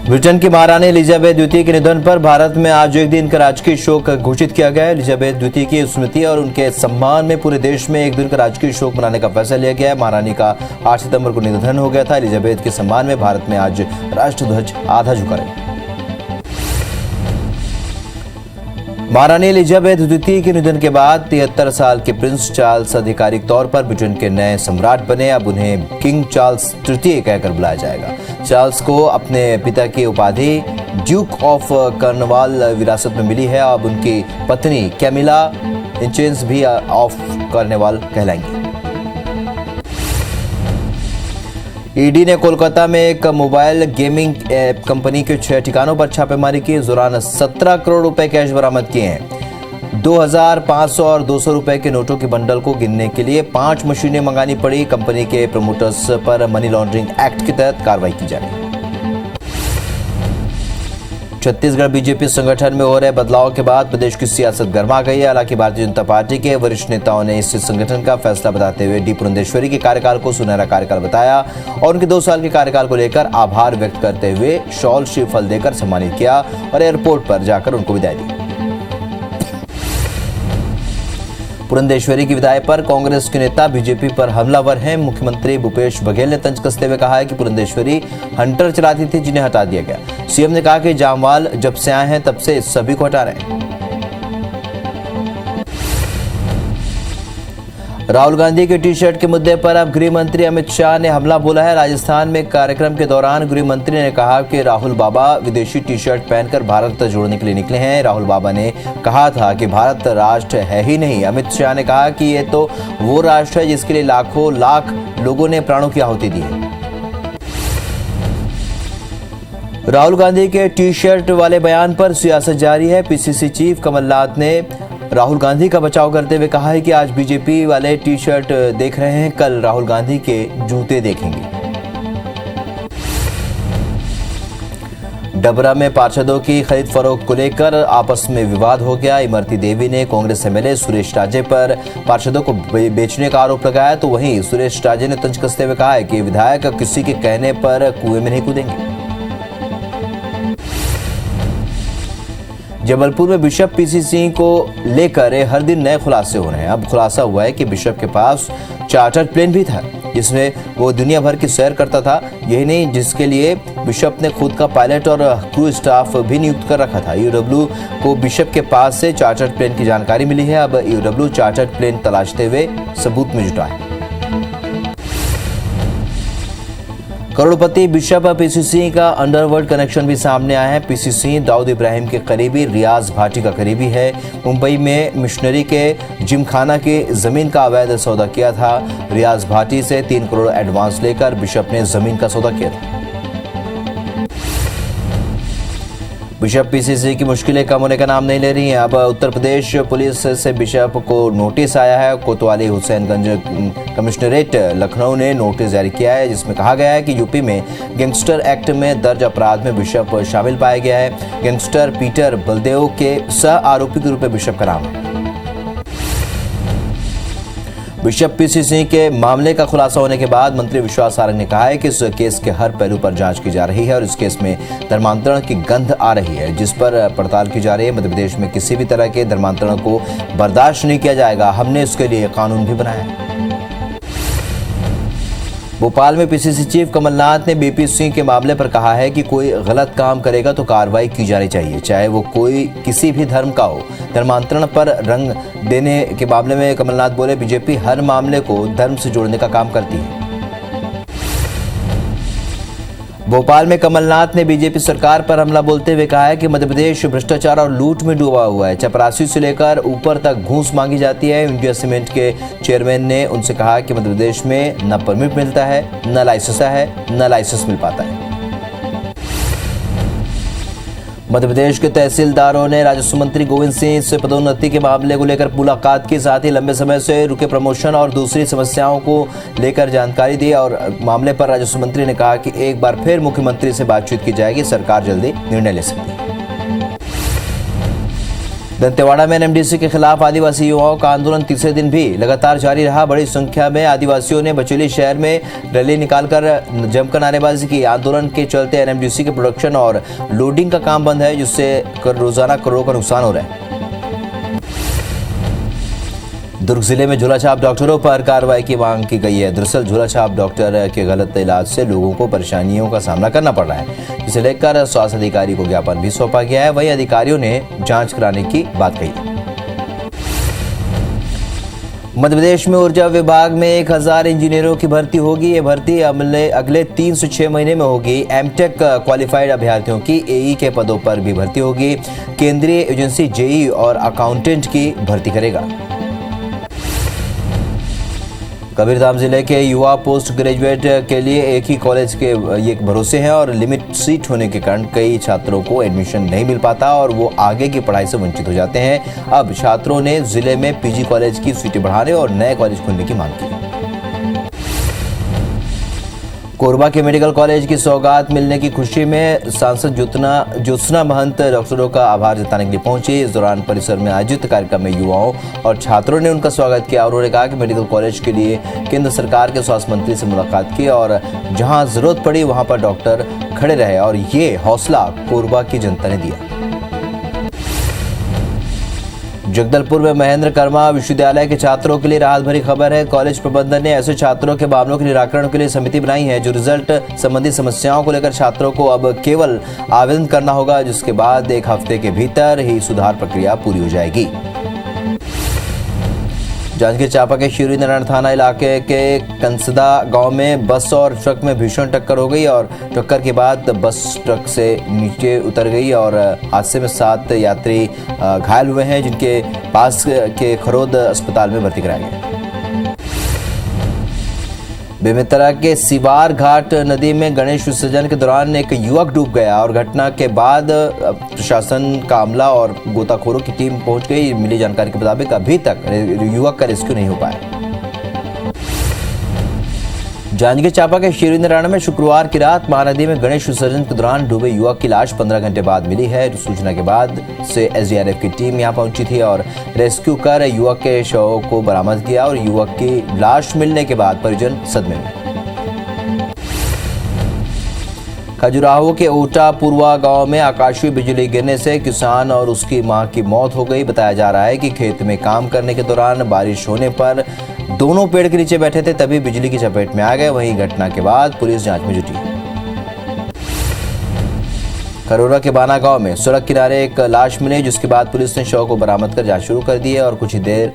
Britain की महारानी Elizabeth द्वितीय के निधन पर भारत में आज एक दिन का राजकीय शोक घोषित किया गया है। एलिजाबेथ द्वितीय की स्मृति और उनके सम्मान में पूरे देश में एक दिन का राजकीय शोक मनाने का फैसला लिया गया है। महारानी का 8 सितंबर को निधन हो गया था। एलिजाबेथ के सम्मान में भारत में आज राष्ट्रध्वज आधा झुका रहा। महारानी एलिजाबेथ द्वितीय के निधन के बाद 73 साल के प्रिंस चार्ल्स आधिकारिक तौर पर ब्रिटेन के नए सम्राट बने। अब उन्हें किंग चार्ल्स तृतीय कहकर बुलाया जाएगा। चार्ल्स को अपने पिता की उपाधि ड्यूक ऑफ कर्नवाल विरासत में मिली है। अब उनकी पत्नी कैमिला इंचेंस भी ऑफ कर्नवाल कहलाएंगी। ईडी ने कोलकाता में एक मोबाइल गेमिंग कंपनी के 6 ठिकानों पर छापेमारी की। इस दौरान 17 करोड़ रुपए कैश बरामद किए हैं। 2000, 500 और 200 रुपए के नोटों के बंडल को गिनने के लिए 5 मशीनें मंगानी पड़ी। कंपनी के प्रमोटर्स पर मनी लॉन्ड्रिंग एक्ट के तहत कार्रवाई की जा रही है। छत्तीसगढ़ बीजेपी संगठन में हो रहे बदलाव के बाद प्रदेश की सियासत गर्मा गई है। हालांकि भारतीय जनता पार्टी के वरिष्ठ नेताओं ने इस संगठन का फैसला बताते हुए डी पुरंदेश्वरी के कार्यकाल को सुनहरा कार्यकाल बताया और उनके 2 साल के कार्यकाल को लेकर आभार व्यक्त करते हुए शॉल श्रीफल देकर सम्मानित किया और एयरपोर्ट पर जाकर उनको विदाई दी। पुरंदेश्वरी की विदाई पर कांग्रेस के नेता बीजेपी पर हमलावर हैं। मुख्यमंत्री भूपेश बघेल ने तंज कसते हुए कहा है कि पुरंदेश्वरी हंटर चलाती थी जिन्हें हटा दिया गया। सीएम ने कहा कि जामवाल जब से आए हैं तब से सभी को हटा रहे हैं। राहुल गांधी के टी शर्ट के मुद्दे पर अब गृह मंत्री अमित शाह ने हमला बोला है। राजस्थान में कार्यक्रम के दौरान गृह मंत्री ने कहा कि राहुल बाबा विदेशी टी शर्ट पहनकर भारत जोड़ने के लिए निकले हैं। राहुल बाबा ने कहा था कि भारत राष्ट्र है ही नहीं। अमित शाह ने कहा कि ये तो वो राष्ट्र है जिसके लिए लाखों लाख लोगों ने प्राणों की आहुति दी है। राहुल गांधी के टी शर्ट वाले बयान पर सियासत जारी है। पीसीसी चीफ कमलनाथ ने राहुल गांधी का बचाव करते हुए कहा है कि आज बीजेपी वाले टी शर्ट देख रहे हैं, कल राहुल गांधी के जूते देखेंगे। डबरा में पार्षदों की खरीद फरोख्त को लेकर आपस में विवाद हो गया। इमरती देवी ने कांग्रेस एमएलए सुरेश राजे पर पार्षदों को बेचने का आरोप लगाया, तो वहीं सुरेश राजे ने तंज कसते हुए कहा है कि विधायक किसी के कहने पर कुएं में नहीं कूदेंगे। जबलपुर में बिशप पीसी सिंह को लेकर हर दिन नए खुलासे हो रहे हैं। अब खुलासा हुआ है कि बिशप के पास चार्टर्ड प्लेन भी था जिसमें वो दुनिया भर की सैर करता था। यही नहीं, जिसके लिए बिशप ने खुद का पायलट और क्रू स्टाफ भी नियुक्त कर रखा था। यूडब्ल्यू को बिशप के पास से चार्टर्ड प्लेन की जानकारी मिली है। अब यूडब्ल्यू चार्टर्ड प्लेन तलाशते हुए सबूत में जुटा है। करोड़पति बिशप पीसी सिंह का अंडरवर्ल्ड कनेक्शन भी सामने आया है। पीसी सिंह दाऊद इब्राहिम के करीबी रियाज भाटी का करीबी है। मुंबई में मिशनरी के जिमखाना की जमीन का अवैध सौदा किया था। रियाज भाटी से 3 करोड़ एडवांस लेकर बिशप ने जमीन का सौदा किया था। बिशप पीसी सिंह की मुश्किलें कम होने का नाम नहीं ले रही हैं। अब उत्तर प्रदेश पुलिस से बिशप को नोटिस आया है। कोतवाली हुसैनगंज कमिश्नरेट लखनऊ ने नोटिस जारी किया है जिसमें कहा गया है कि यूपी में गैंगस्टर एक्ट में दर्ज अपराध में बिशप शामिल पाया गया है। गैंगस्टर पीटर बलदेव के सह आरोपी के रूप में बिशप का नाम है। बिशप पीसी सिंह के मामले का खुलासा होने के बाद मंत्री विश्वास सारंग ने कहा है कि इस केस के हर पहलू पर जांच की जा रही है और इस केस में धर्मांतरण की गंध आ रही है जिस पर पड़ताल की जा रही है। मध्य प्रदेश में किसी भी तरह के धर्मांतरण को बर्दाश्त नहीं किया जाएगा। हमने इसके लिए कानून भी बनाया है। भोपाल में पीसीसी चीफ कमलनाथ ने बीपी सिंह के मामले पर कहा है कि कोई गलत काम करेगा तो कार्रवाई की जानी चाहिए, चाहे वो कोई किसी भी धर्म का हो। धर्मांतरण पर रंग देने के मामले में कमलनाथ बोले, बीजेपी हर मामले को धर्म से जोड़ने का काम करती है। भोपाल में कमलनाथ ने बीजेपी सरकार पर हमला बोलते हुए कहा है कि मध्य प्रदेश भ्रष्टाचार और लूट में डूबा हुआ है। चपरासी से लेकर ऊपर तक घूस मांगी जाती है। इंडिया सीमेंट के चेयरमैन ने उनसे कहा कि मध्य प्रदेश में न परमिट मिलता है, न लाइसेंस मिल पाता है। मध्य प्रदेश के तहसीलदारों ने राजस्व मंत्री गोविंद सिंह से पदोन्नति के मामले को लेकर मुलाकात की। साथ ही लंबे समय से रुके प्रमोशन और दूसरी समस्याओं को लेकर जानकारी दी और मामले पर राजस्व मंत्री ने कहा कि एक बार फिर मुख्यमंत्री से बातचीत की जाएगी, सरकार जल्दी निर्णय ले सकती है। दंतेवाड़ा में एनएमडीसी के खिलाफ आदिवासी युवाओं का आंदोलन तीसरे दिन भी लगातार जारी रहा। बड़ी संख्या में आदिवासियों ने बचेली शहर में रैली निकालकर जमकर नारेबाजी की। आंदोलन के चलते एनएमडीसी के प्रोडक्शन और लोडिंग का काम बंद है, जिससे रोजाना करोड़ों का नुकसान हो रहा है। दुर्ग जिले में झोलाछाप डॉक्टरों पर कार्रवाई की मांग की गई है। दरअसल झोलाछाप डॉक्टर के गलत इलाज से लोगों को परेशानियों का सामना करना पड़ रहा है, जिसे लेकर स्वास्थ्य अधिकारी को ज्ञापन भी सौंपा गया है। वहीं अधिकारियों ने जांच कराने की बात कही। मध्य प्रदेश में ऊर्जा विभाग में 1000 इंजीनियरों की भर्ती होगी। ये भर्ती अगले 3 से 6 महीने में होगी। एमटेक क्वालिफाइड अभ्यर्थियों की एई के पदों पर भी भर्ती होगी। केंद्रीय एजेंसी जेई और अकाउंटेंट की भर्ती करेगा। कबीरधाम जिले के युवा पोस्ट ग्रेजुएट के लिए एक ही कॉलेज के ये भरोसे हैं और लिमिट सीट होने के कारण कई छात्रों को एडमिशन नहीं मिल पाता और वो आगे की पढ़ाई से वंचित हो जाते हैं। अब छात्रों ने जिले में पीजी कॉलेज की सीटें बढ़ाने और नए कॉलेज खोलने की मांग की। कोरबा के मेडिकल कॉलेज की सौगात मिलने की खुशी में सांसद ज्योत्सना महंत डॉक्टरों का आभार जताने के लिए पहुंची। इस दौरान परिसर में आयोजित कार्यक्रम में युवाओं और छात्रों ने उनका स्वागत किया। उन्होंने कहा कि मेडिकल कॉलेज के लिए केंद्र सरकार के स्वास्थ्य मंत्री से मुलाकात की और जहां जरूरत पड़ी वहां पर डॉक्टर खड़े रहे और ये हौसला कोरबा की जनता ने दिया। जगदलपुर में महेंद्र कर्मा विश्वविद्यालय के छात्रों के लिए राहत भरी खबर है। कॉलेज प्रबंधन ने ऐसे छात्रों के मामलों के निराकरण के लिए समिति बनाई है। जो रिजल्ट संबंधी समस्याओं को लेकर छात्रों को अब केवल आवेदन करना होगा, जिसके बाद 1 हफ्ते के भीतर ही सुधार प्रक्रिया पूरी हो जाएगी। जांजगीर चांपा के शिवरी नारायण थाना इलाके के कंसदा गांव में बस और ट्रक में भीषण टक्कर हो गई और टक्कर के बाद बस ट्रक से नीचे उतर गई और हादसे में 7 यात्री घायल हुए हैं, जिनके पास के खरोद अस्पताल में भर्ती कराया गया। बेमेतरा के सिवार घाट नदी में गणेश विसर्जन के दौरान एक युवक डूब गया और घटना के बाद प्रशासन का अमला और गोताखोरों की टीम पहुंच गई। मिली जानकारी के मुताबिक अभी तक युवक का रेस्क्यू नहीं हो पाया। जांजगीर चांपा के शिवरी नारायण में शुक्रवार की रात महानदी में गणेश विसर्जन के दौरान डूबे युवक की लाश 15 घंटे बाद मिली है। सूचना के बाद से एसडीआरएफ की टीम यहां पहुंची थी और रेस्क्यू कर युवक के शव को बरामद किया और युवक की लाश मिलने के बाद परिजन सदमे में। खजुराहो के ओटा पूर्वा गांव में आकाशीय बिजली गिरने से किसान और उसकी मां की मौत हो गई। बताया जा रहा है कि खेत में काम करने के दौरान बारिश होने पर दोनों पेड़ के नीचे बैठे थे, तभी बिजली की चपेट में आ गए। वहीं घटना के बाद पुलिस जांच में जुटी। खरोरा के बाना गांव में सड़क किनारे एक लाश मिली, जिसके बाद पुलिस ने शव को बरामद कर जांच शुरू कर दी है और कुछ ही देर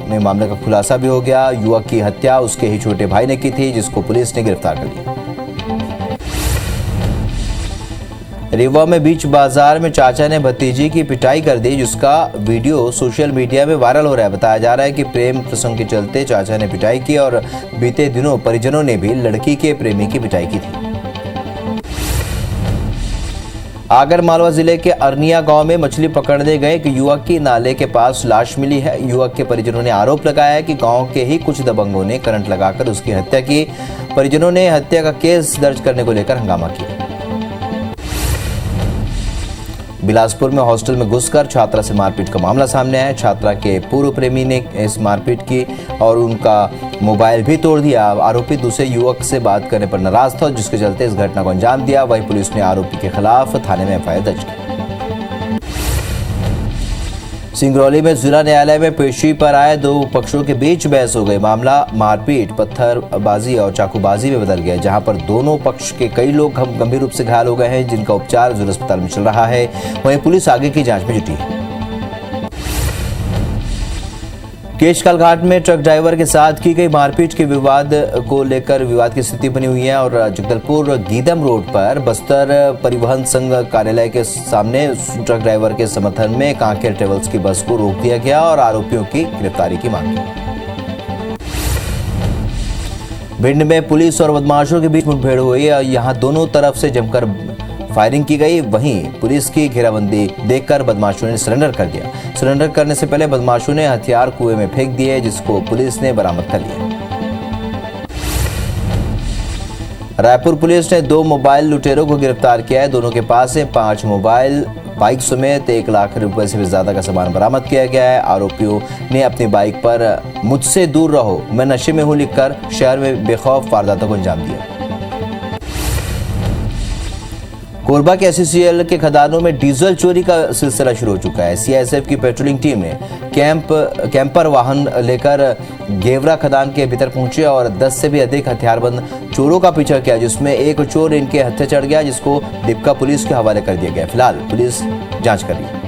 में मामले का खुलासा भी हो गया। युवक की हत्या उसके ही छोटे भाई ने की थी, जिसको पुलिस ने गिरफ्तार कर लिया। रीवा में बीच बाजार में चाचा ने भतीजी की पिटाई कर दी, जिसका वीडियो सोशल मीडिया में वायरल हो रहा है। बताया जा रहा है कि प्रेम प्रसंग के चलते चाचा ने पिटाई की और बीते दिनों परिजनों ने भी लड़की के प्रेमी की पिटाई की थी। आगर मालवा जिले के अरनिया गांव में मछली पकड़ने गए एक युवक की नाले के पास लाश मिली है। युवक के परिजनों ने आरोप लगाया है कि गांव के ही कुछ दबंगों ने करंट लगाकर उसकी हत्या की। परिजनों ने हत्या का केस दर्ज करने को लेकर हंगामा किया। बिलासपुर में हॉस्टल में घुसकर छात्रा से मारपीट का मामला सामने आया। छात्रा के पूर्व प्रेमी ने इस मारपीट की और उनका मोबाइल भी तोड़ दिया। आरोपी दूसरे युवक से बात करने पर नाराज था, जिसके चलते इस घटना को अंजाम दिया। वहीं पुलिस ने आरोपी के खिलाफ थाने में एफआईआर दर्ज की। सिंगरौली में जिला न्यायालय में पेशी पर आए 2 पक्षों के बीच बहस हो गई। मामला मारपीट, पत्थरबाजी और चाकूबाजी में बदल गया, जहां पर दोनों पक्ष के कई लोग गंभीर रूप से घायल हो गए हैं, जिनका उपचार जिला अस्पताल में चल रहा है। वहीं पुलिस आगे की जांच में जुटी है। केशकाल घाट में ट्रक ड्राइवर के साथ की गई मारपीट के विवाद को लेकर विवाद की स्थिति बनी हुई है और जगदलपुर गीदम रोड पर बस्तर परिवहन संघ कार्यालय के सामने ट्रक ड्राइवर के समर्थन में कांकेर ट्रेवल्स की बस को रोक दिया गया और आरोपियों की गिरफ्तारी की मांग की। भिंड में पुलिस और बदमाशों के बीच मुठभेड़ हुई और यहां दोनों तरफ से जमकर फायरिंग की गई। वहीं पुलिस की घेराबंदी देखकर बदमाशों ने सरेंडर कर दिया। सरेंडर करने से पहले बदमाशों ने हथियार कुएं में फेंक दिए, जिसको पुलिस ने बरामद कर लिया। रायपुर पुलिस ने 2 मोबाइल लुटेरों को गिरफ्तार किया है। दोनों के पास से 5 मोबाइल बाइक समेत 1 लाख रुपए से भी ज्यादा का सामान बरामद किया गया है। आरोपियों ने अपनी बाइक पर मुझसे दूर रहो, मैं नशे में हूं लिखकर शहर में बेखौफ वारदातों को अंजाम दिया। कोरबा के SCCL के खदानों में डीजल चोरी का सिलसिला शुरू हो चुका है। CISF की पेट्रोलिंग टीम ने कैंपर वाहन लेकर गेवरा खदान के भीतर पहुंचे और 10 से भी अधिक हथियारबंद चोरों का पीछा किया, जिसमें एक चोर इनके हत्थे चढ़ गया, जिसको दीपका पुलिस के हवाले कर दिया गया। फिलहाल पुलिस जांच कर रही है।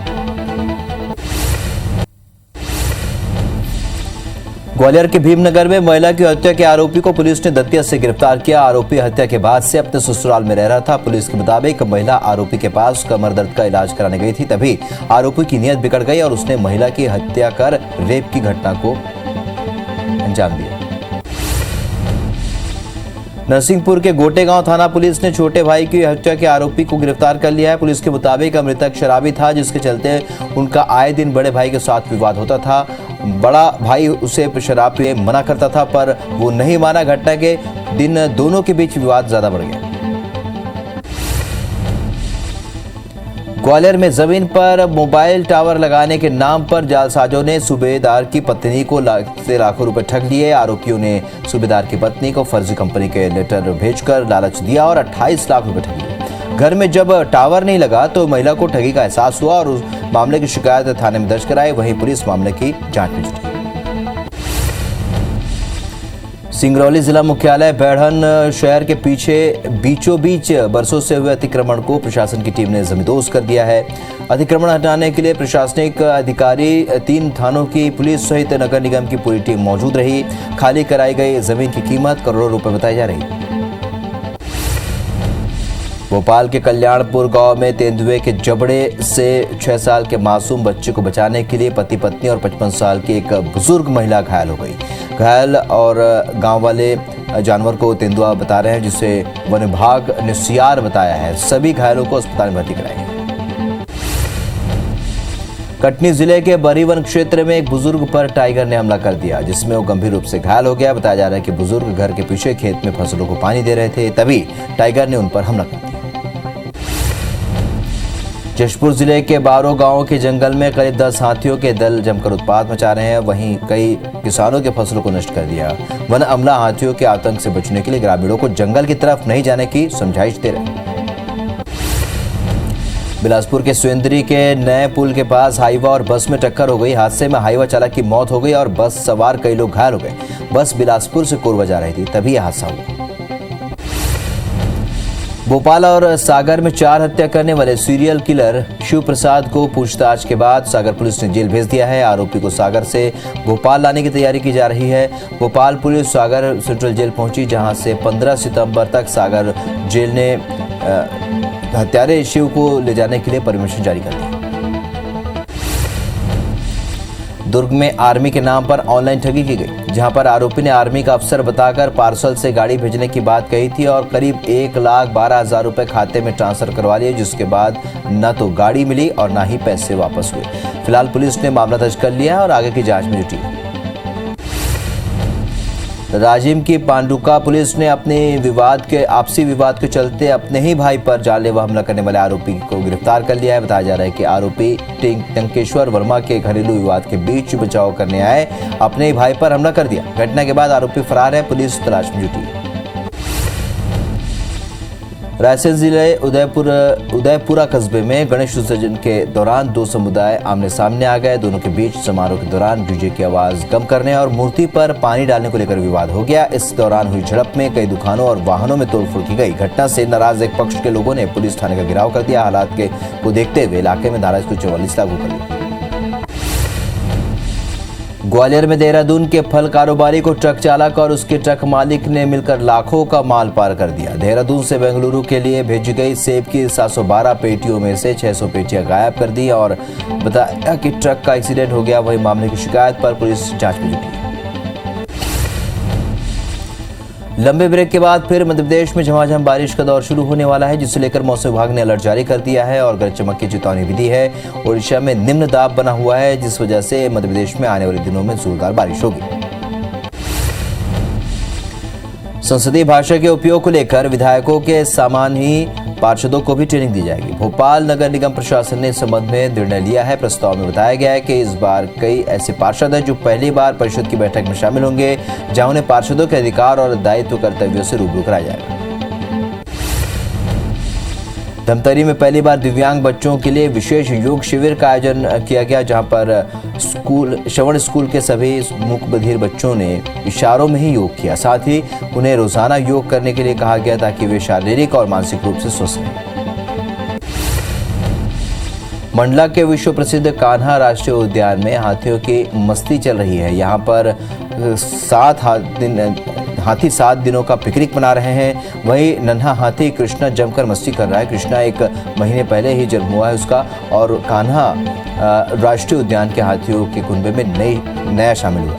ग्वालियर के भीमनगर में महिला की हत्या के आरोपी को पुलिस ने दतिया से गिरफ्तार किया। आरोपी हत्या के बाद से अपने ससुराल में रह रहा था। पुलिस के मुताबिक महिला आरोपी के पास कमर दर्द का इलाज कराने गई थी, तभी आरोपी की नीयत बिगड़ गई और उसने महिला की हत्या कर रेप की घटना को अंजाम दिया। नरसिंहपुर के गोटेगांव थाना पुलिस ने छोटे भाई की हत्या के आरोपी को गिरफ्तार कर लिया है। पुलिस के मुताबिक मृतक शराबी था, जिसके चलते उनका आए दिन बड़े भाई के साथ विवाद होता था। बड़ा भाई उसे शराब पीने मना करता था, पर वो नहीं माना। घटना के दिन दोनों के बीच विवाद ज्यादा बढ़ गया। ग्वालियर में जमीन पर मोबाइल टावर लगाने के नाम पर जालसाजों ने सूबेदार की पत्नी को लाखों रुपए ठग लिए। आरोपियों ने सूबेदार की पत्नी को फर्जी कंपनी के लेटर भेजकर लालच दिया और 28 लाख रुपए ठग लिए। घर में जब टावर नहीं लगा तो महिला को ठगी का एहसास हुआ और उस मामले की शिकायत थाने में दर्ज कराई। वहीं पुलिस मामले की जांच में जुटी। सिंगरौली जिला मुख्यालय बैढ़न शहर के पीछे बीचों बीच बरसों से हुए अतिक्रमण को प्रशासन की टीम ने जमींदोज कर दिया है। अतिक्रमण हटाने के लिए प्रशासनिक अधिकारी 3 थानों की पुलिस सहित नगर निगम की पूरी टीम मौजूद रही। खाली कराई गई जमीन की कीमत करोड़ों रुपए बताई जा रही है। भोपाल के कल्याणपुर गांव में तेंदुए के जबड़े से 6 साल के मासूम बच्चे को बचाने के लिए पति पत्नी और 55 साल की एक बुजुर्ग महिला घायल हो गई। घायल और गांव वाले जानवर को तेंदुआ बता रहे हैं, जिसे वन विभाग ने सियार बताया है। सभी घायलों को अस्पताल में भर्ती कराया है। कटनी जिले के बरीवन क्षेत्र में एक बुजुर्ग पर टाइगर ने हमला कर दिया, जिसमें वो गंभीर रूप से घायल हो गया। बताया जा रहा है कि बुजुर्ग घर के पीछे खेत में फसलों को पानी दे रहे थे, तभी टाइगर ने उन पर हमला कर दिया। जशपुर जिले के बारो गांव के जंगल में करीब 10 हाथियों के दल जमकर उत्पात मचा रहे हैं। वहीं कई किसानों के फसलों को नष्ट कर दिया। वन अमला हाथियों के आतंक से बचने के लिए ग्रामीणों को जंगल की तरफ नहीं जाने की समझाइश दे रहे हैं। बिलासपुर के सुरेंद्री के नए पुल के पास हाईवा और बस में टक्कर हो गई। हादसे में हाईवा चालक की मौत हो गई और बस सवार कई लोग घायल हो गए। बस बिलासपुर से कोरबा जा रही थी, तभी यह हादसा हुआ। भोपाल और सागर में 4 हत्या करने वाले सीरियल किलर शिव प्रसाद को पूछताछ के बाद सागर पुलिस ने जेल भेज दिया है। आरोपी को सागर से भोपाल लाने की तैयारी की जा रही है। भोपाल पुलिस सागर सेंट्रल जेल पहुंची, जहां से 15 सितंबर तक सागर जेल ने हत्यारे शिव को ले जाने के लिए परमिशन जारी कर दी। दुर्ग में आर्मी के नाम पर ऑनलाइन ठगी की गई, जहां पर आरोपी ने आर्मी का अफसर बताकर पार्सल से गाड़ी भेजने की बात कही थी और करीब 1,12,000 रुपए खाते में ट्रांसफर करवा लिए, जिसके बाद न तो गाड़ी मिली और न ही पैसे वापस हुए। फिलहाल पुलिस ने मामला दर्ज कर लिया है और आगे की जांच में जुटी है। राजिम की पांडुका पुलिस ने अपने आपसी विवाद के चलते अपने ही भाई पर जानलेवा हमला करने वाले आरोपी को गिरफ्तार कर लिया है। बताया जा रहा है कि आरोपी टंकेश्वर वर्मा के घरेलू विवाद के बीच बचाव करने आए अपने ही भाई पर हमला कर दिया। घटना के बाद आरोपी फरार है, पुलिस तलाश में जुटी है। रायसेन जिले उदयपुरा कस्बे में गणेश विसर्जन के दौरान 2 समुदाय आमने सामने आ गए। दोनों के बीच समारोह के दौरान डीजे की आवाज कम करने और मूर्ति पर पानी डालने को लेकर विवाद हो गया। इस दौरान हुई झड़प में कई दुकानों और वाहनों में तोड़फोड़ की गई। घटना से नाराज एक पक्ष के लोगों ने पुलिस थाने का घेराव कर दिया। हालात को देखते हुए इलाके में धारा 144 लागू कर दी। ग्वालियर में देहरादून के फल कारोबारी को ट्रक चालक और उसके ट्रक मालिक ने मिलकर लाखों का माल पार कर दिया। देहरादून से बेंगलुरु के लिए भेजी गई सेब की 712 पेटियों में से 600 पेटियां गायब कर दी और बताया कि ट्रक का एक्सीडेंट हो गया। वही मामले की शिकायत पर पुलिस जांच में जुटी। लंबे ब्रेक के बाद फिर मध्य प्रदेश में झमाझम बारिश का दौर शुरू होने वाला है, जिसे लेकर मौसम विभाग ने अलर्ट जारी कर दिया है और गरज चमक की चेतावनी भी दी है। ओडिशा में निम्न दाब बना हुआ है, जिस वजह से मध्य प्रदेश में आने वाले दिनों में जोरदार बारिश होगी। संसदीय भाषा के उपयोग को लेकर विधायकों के समान ही पार्षदों को भी ट्रेनिंग दी जाएगी। भोपाल नगर निगम प्रशासन ने इस संबंध में निर्णय लिया है। प्रस्ताव में बताया गया है कि इस बार कई ऐसे पार्षद हैं जो पहली बार परिषद की बैठक में शामिल होंगे, जहां उन्हें पार्षदों के अधिकार और दायित्व कर्तव्यों से रूबरू कराया जाएगा। धमतरी में पहली बार दिव्यांग बच्चों के लिए विशेष योग शिविर का आयोजन किया गया, जहां पर श्रवण स्कूल के सभी मूक बधिर बच्चों ने इशारों में ही योग किया। साथ ही उन्हें रोजाना योग करने के लिए कहा गया ताकि वे शारीरिक और मानसिक रूप से स्वस्थ रहें। मंडला के विश्व प्रसिद्ध कान्हा राष्ट्रीय उद्यान में हाथियों की मस्ती चल रही है। यहाँ पर हाथी 7 दिनों का पिकनिक मना रहे हैं। वहीं नन्हा हाथी कृष्णा जमकर मस्ती कर रहा है। कृष्णा 1 महीने पहले ही जन्म हुआ है उसका, और कान्हा राष्ट्रीय उद्यान के हाथियों के कुनबे में नया शामिल हुआ।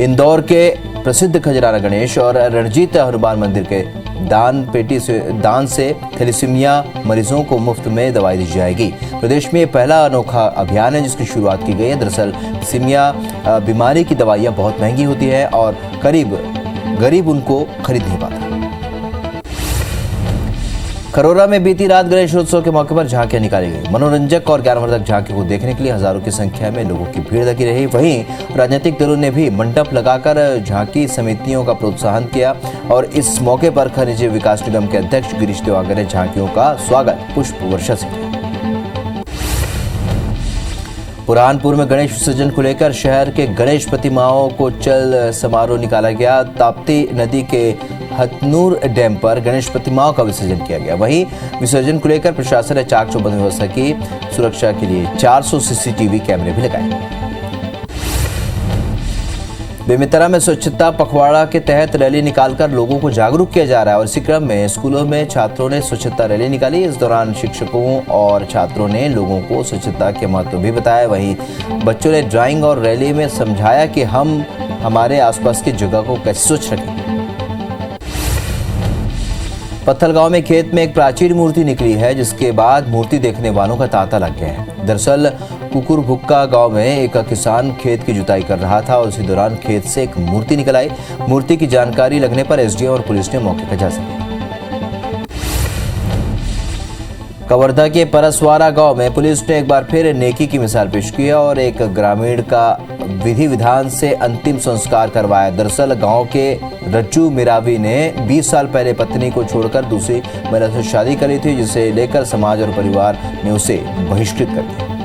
इंदौर के प्रसिद्ध खजराना गणेश और रणजीत हनुमान मंदिर के दान से थैलेसीमिया मरीजों को मुफ्त में दवाई दी जाएगी। प्रदेश में पहला अनोखा अभियान है जिसकी शुरुआत की गई है। दरअसल थैलेसीमिया बीमारी की दवाइयां बहुत महंगी होती है और गरीब उनको खरीद नहीं पाता। खरोरा में बीती रात गणेशोत्सव के मौके पर झांकियां निकाली गई। मनोरंजक और ज्ञानवर्धक झांकियों को देखने के लिए हजारों की संख्या में लोगों की भीड़ लगी रही। वहीं राजनीतिक दलों ने भी मंडप लगाकर झांकी समितियों का प्रोत्साहन किया और इस मौके पर खनिज विकास निगम के अध्यक्ष गिरीश देवांगर ने झांकियों का स्वागत पुष्प वर्षा से किया। बुरहानपुर में गणेश विसर्जन को लेकर शहर के गणेश प्रतिमाओं को चल समारोह निकाला गया। ताप्ती नदी के हथनूर डैम पर गणेश प्रतिमाओं का विसर्जन किया गया। वहीं विसर्जन को लेकर प्रशासन ने चाक चौबंद व्यवस्था की। सुरक्षा के लिए 400 सीसीटीवी कैमरे भी लगाए। बेमेतरा में स्वच्छता पखवाड़ा के तहत रैली निकालकर लोगों को जागरूक किया जा रहा है और इसी क्रम में स्कूलों में छात्रों ने स्वच्छता रैली निकाली। इस दौरान शिक्षकों और छात्रों ने लोगों को स्वच्छता के महत्व भी बताया। वहीं बच्चों ने ड्राइंग और रैली में समझाया कि हम हमारे आसपास की जगह को कैसे स्वच्छ रखें। पत्थलगांव में खेत में एक प्राचीन मूर्ति निकली है, जिसके बाद मूर्ति देखने वालों का तांता लग गया है। दरअसल कुकुरभुक्का गांव में एक किसान खेत की जुताई कर रहा था और उसी दौरान खेत से एक मूर्ति निकल आई। मूर्ति की जानकारी लगने पर एसडीएम और पुलिस ने मौके पर जांच की। कवर्धा के परसवारा गांव में पुलिस ने एक बार फिर नेकी की मिसाल पेश की और एक ग्रामीण का विधि विधान से अंतिम संस्कार करवाया। दरअसल गांव के रज्जू मिरावी ने 20 साल पहले पत्नी को छोड़कर दूसरी महिला से शादी करी थी, जिसे लेकर समाज और परिवार ने उसे बहिष्कृत कर दिया।